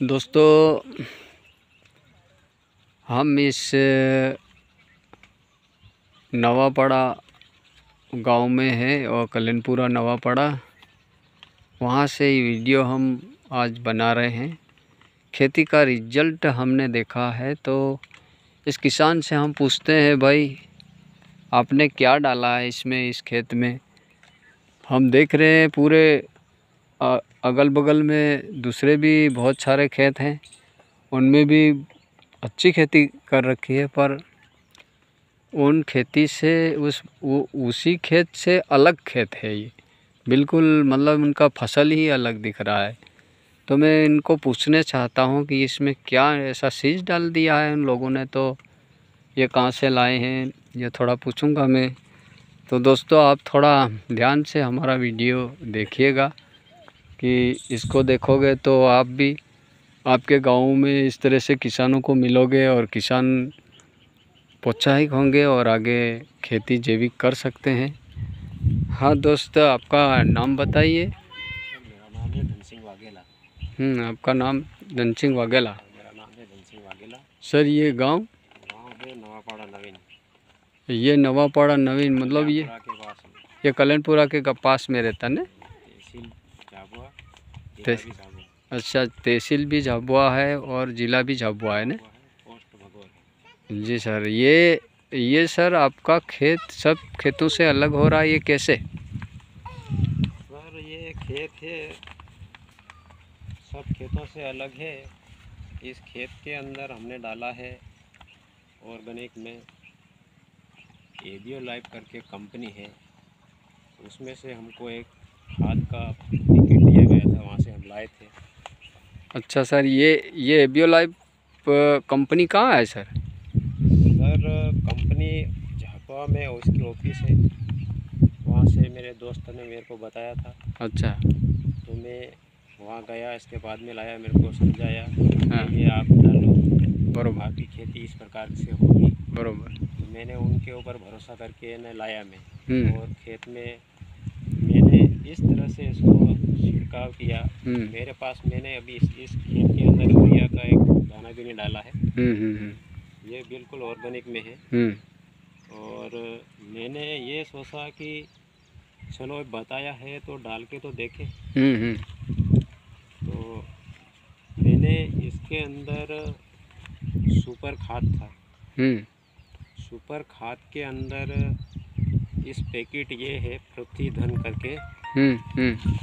दोस्तों, हम इस नवापड़ा गांव में है और कल्याणपुरा नवापड़ा, वहाँ से ये वीडियो हम आज बना रहे हैं। खेती का रिजल्ट हमने देखा है तो इस किसान से हम पूछते हैं, भाई आपने क्या डाला है इसमें, इस खेत में। हम देख रहे हैं पूरे अगल बगल में दूसरे भी बहुत सारे खेत हैं, उनमें भी अच्छी खेती कर रखी है, पर उन खेती से उसी खेत से अलग खेत है ये, बिल्कुल मतलब उनका फसल ही अलग दिख रहा है। तो मैं इनको पूछने चाहता हूँ कि इसमें क्या ऐसा चीज़ डाल दिया है उन लोगों ने, तो ये कहाँ से लाए हैं, ये थोड़ा पूछूंगा मैं। तो दोस्तों, आप थोड़ा ध्यान से हमारा वीडियो देखिएगा कि इसको देखोगे तो आप भी आपके गाँव में इस तरह से किसानों को मिलोगे और किसान प्रोत्साहित होंगे और आगे खेती जैविक कर सकते हैं। हाँ दोस्त, आपका नाम बताइए। मेरा नाम है धन सिंह वाघेला। आपका नाम धन सिंह वाघेला। मेरा नाम है धन सिंह वाघेला। सर, ये गांव है नवापाड़ा नवीन। ये नवापाड़ा नवीन मतलब ये कल्याणपुरा के पास में रहता ने। तहसील झाबुआ, अच्छा, तहसील भी झाबुआ है और ज़िला भी झाबुआ है ना। पोस्ट भगोर। जी सर, ये सर आपका खेत सब खेतों से अलग हो रहा है, ये कैसे? सर, ये खेत है सब खेतों से अलग है। इस खेत के अंदर हमने डाला है ऑर्गेनिक में एबियो लाइफ करके कंपनी है, उसमें से हमको एक खाद का पैकेट दिया गया था, वहाँ से हम लाए थे। अच्छा सर, ये एबियो लाइफ कंपनी कहाँ है सर? सर, कंपनी झाबुआ में उसकी ऑफिस है, वहाँ से मेरे दोस्त ने मेरे को बताया था। अच्छा। तो मैं वहाँ गया, इसके बाद में लाया, मेरे को समझाया। हाँ। ये आप डालो, बरोबर, आपकी खेती इस प्रकार से होगी। बरोबर। तो मैंने उनके ऊपर भरोसा करके न लाया मैं, और खेत में मैंने इस तरह से इसको छिड़काव किया। मेरे पास मैंने अभी इस खेत के अंदर यूरिया का एक दाना भी नहीं डाला है। ये बिल्कुल ऑर्गेनिक में है। और मैंने ये सोचा कि चलो बताया है तो डाल के तो देखें। तो मैंने इसके अंदर सुपर खाद था। सुपर खाद के अंदर इस पैकेट ये है प्रतिधन करके।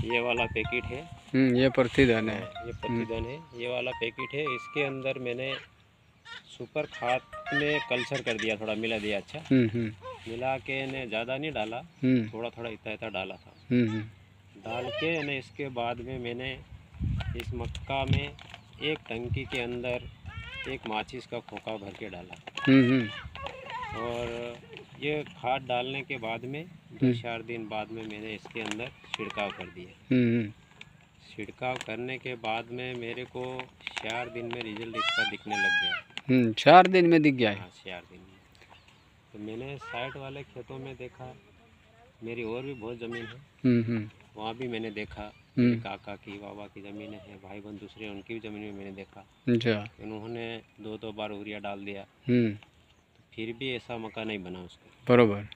ये वाला पैकेट है। ये प्रतिधन है। ये प्रतिधन है, ये वाला पैकेट है। इसके अंदर मैंने सुपर खाद में कल्चर कर दिया, थोड़ा मिला दिया। अच्छा, मिला के ने ज़्यादा नहीं डाला, थोड़ा थोड़ा इतना डाला था। डाल के ने इसके बाद में मैंने इस मक्का में एक टंकी के अंदर एक माचिस का खोखा भर के डाला। और ये खाद डालने के बाद में 2-4 दिन बाद में मैंने इसके अंदर छिड़काव कर दिया। छिड़काव करने के बाद में मेरे को 4 दिन में रिजल्ट इसका दिखने लग गया। 4 दिन में दिख गया है? हाँ, 4 दिन में। तो मैंने साइड वाले खेतों में देखा, मेरी और भी बहुत ज़मीन है, वहाँ भी मैंने देखा। मेरे काका की, बाबा की ज़मीनें हैं, भाई बहन दूसरे, उनकी भी ज़मीन में मैंने देखा। उन्होंने 2-2 बार यूरिया डाल दिया, फिर भी ऐसा मक्का नहीं बना उसका। बरोबर।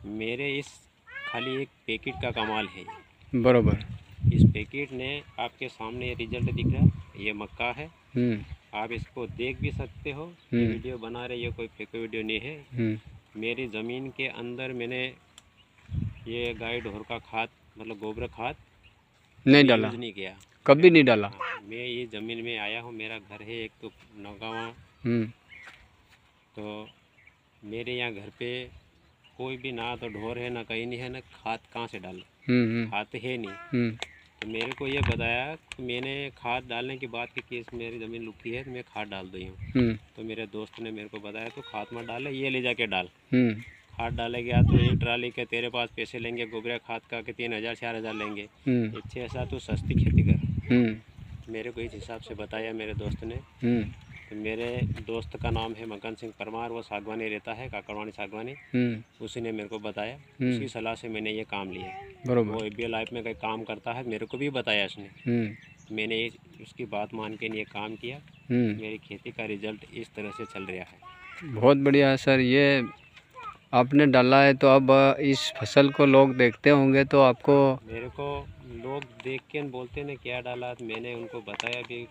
मेरे इस खाली एक पैकेट का कमाल है। बरोबर। इस पैकेट ने आपके सामने ये रिजल्ट दिख रहा है, ये मक्का है। आप इसको देख भी सकते हो। ये वीडियो बना रहे, ये कोई फेक वीडियो नहीं है। मेरी ज़मीन के अंदर मैंने ये गाय ढोर का खाद, मतलब गोबर खाद नहीं डाला, यूज़ नहीं किया, कभी नहीं डाला। मैं ये ज़मीन में आया हूँ, मेरा घर है एक तो नौगांव। तो मेरे यहाँ घर पे कोई भी ना तो ढोर है, ना कहीं नहीं है, ना खाद कहाँ से डाले, खाद है नहीं। तो मेरे को ये बताया कि मैंने खाद डालने के बाद कि केस मेरी ज़मीन लुकी है तो मैं खाद डाल दी हूँ। तो मेरे दोस्त ने मेरे को बताया तो खाद मत डाले, ये ले जाके डाल। खाद डाले गया तो एक ट्राली के तेरे पास पैसे लेंगे गोबर खाद का कि 3000-4000 लेंगे, इससे ऐसा तो सस्ती खेती कर। मेरे को इस हिसाब से बताया मेरे दोस्त ने। तो मेरे दोस्त का नाम है मक्खन सिंह परमार, वो सागवानी रहता है, काकड़वानी सागवानी। उसी ने मेरे को बताया, उसकी सलाह से मैंने ये काम लिया। बरोबर। वो ABL लाइफ में कई काम करता है, मेरे को भी बताया उसने। मैंने उसकी बात मान के ये काम किया। मेरी खेती का रिजल्ट इस तरह से चल रहा है। बहुत बढ़िया है सर। ये आपने डाला है तो अब इस फसल को लोग देखते होंगे तो आपको, मेरे को लोग देख के बोलते ने क्या डाला, तो मैंने उनको बताया भी,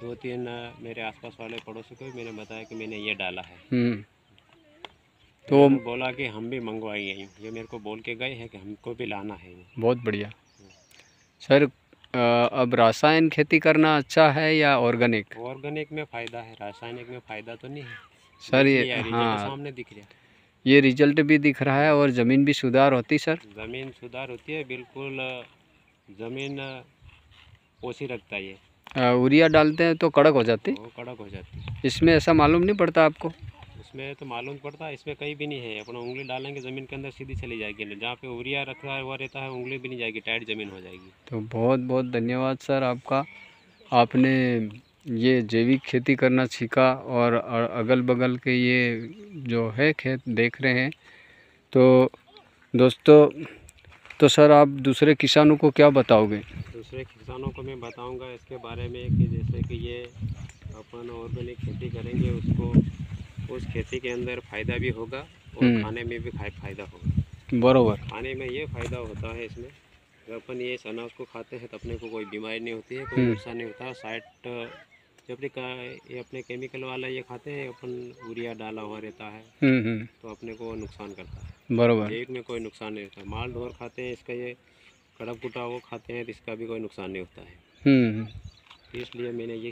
2-3 मेरे आसपास वाले पड़ोसी को भी मैंने बताया कि मैंने ये डाला है। तो बोला कि हम भी मंगवाएंगे, ये मेरे को बोल के गए हैं कि हमको भी लाना है। बहुत बढ़िया सर। अब रासायन खेती करना अच्छा है या ऑर्गेनिक? ऑर्गेनिक में फ़ायदा है, रासायनिक में फ़ायदा तो नहीं है सर। ये रिजल्ट सामने दिख रहा है। ये रिजल्ट भी दिख रहा है और ज़मीन भी सुधार होती सर? ज़मीन सुधार होती है बिल्कुल, ज़मीन पोषी रखता है ये। यूरिया डालते हैं तो कड़क हो जाती? वो कड़क हो जाती है। इसमें ऐसा मालूम नहीं पड़ता आपको? इसमें तो मालूम पड़ता है, इसमें कहीं भी नहीं है। अपना उंगली डालेंगे ज़मीन के अंदर सीधी चली जाएगी, जहाँ पे यूरिया रखा हुआ रहता है उंगली भी नहीं जाएगी, टाइट ज़मीन हो जाएगी। तो बहुत बहुत धन्यवाद सर आपका। आपने ये जैविक खेती करना सीखा और अगल बगल के ये जो है खेत देख रहे हैं। तो दोस्तों, तो सर आप दूसरे किसानों को क्या बताओगे? दूसरे किसानों को मैं बताऊंगा इसके बारे में कि जैसे कि ये अपन ऑर्गेनिक खेती करेंगे, उसको उस खेती के अंदर फ़ायदा भी होगा और खाने में भी फ़ायदा होगा। बरोबर। खाने में ये फ़ायदा होता है इसमें, जब अपन ये अनाज को खाते हैं तो अपने को कोई बीमारी नहीं होती है, कोई नुकसान नहीं होता। साइड जब ये अपने केमिकल वाला ये खाते हैं, अपन यूरिया डाला हुआ रहता है, तो अपने को नुकसान करता है। बरोबर। जैविक में कोई नुकसान नहीं होता। माल ढोर खाते हैं, इसका ये कड़क कुटा वो खाते हैं तो इसका भी कोई नुकसान नहीं होता है। इसलिए मैंने ये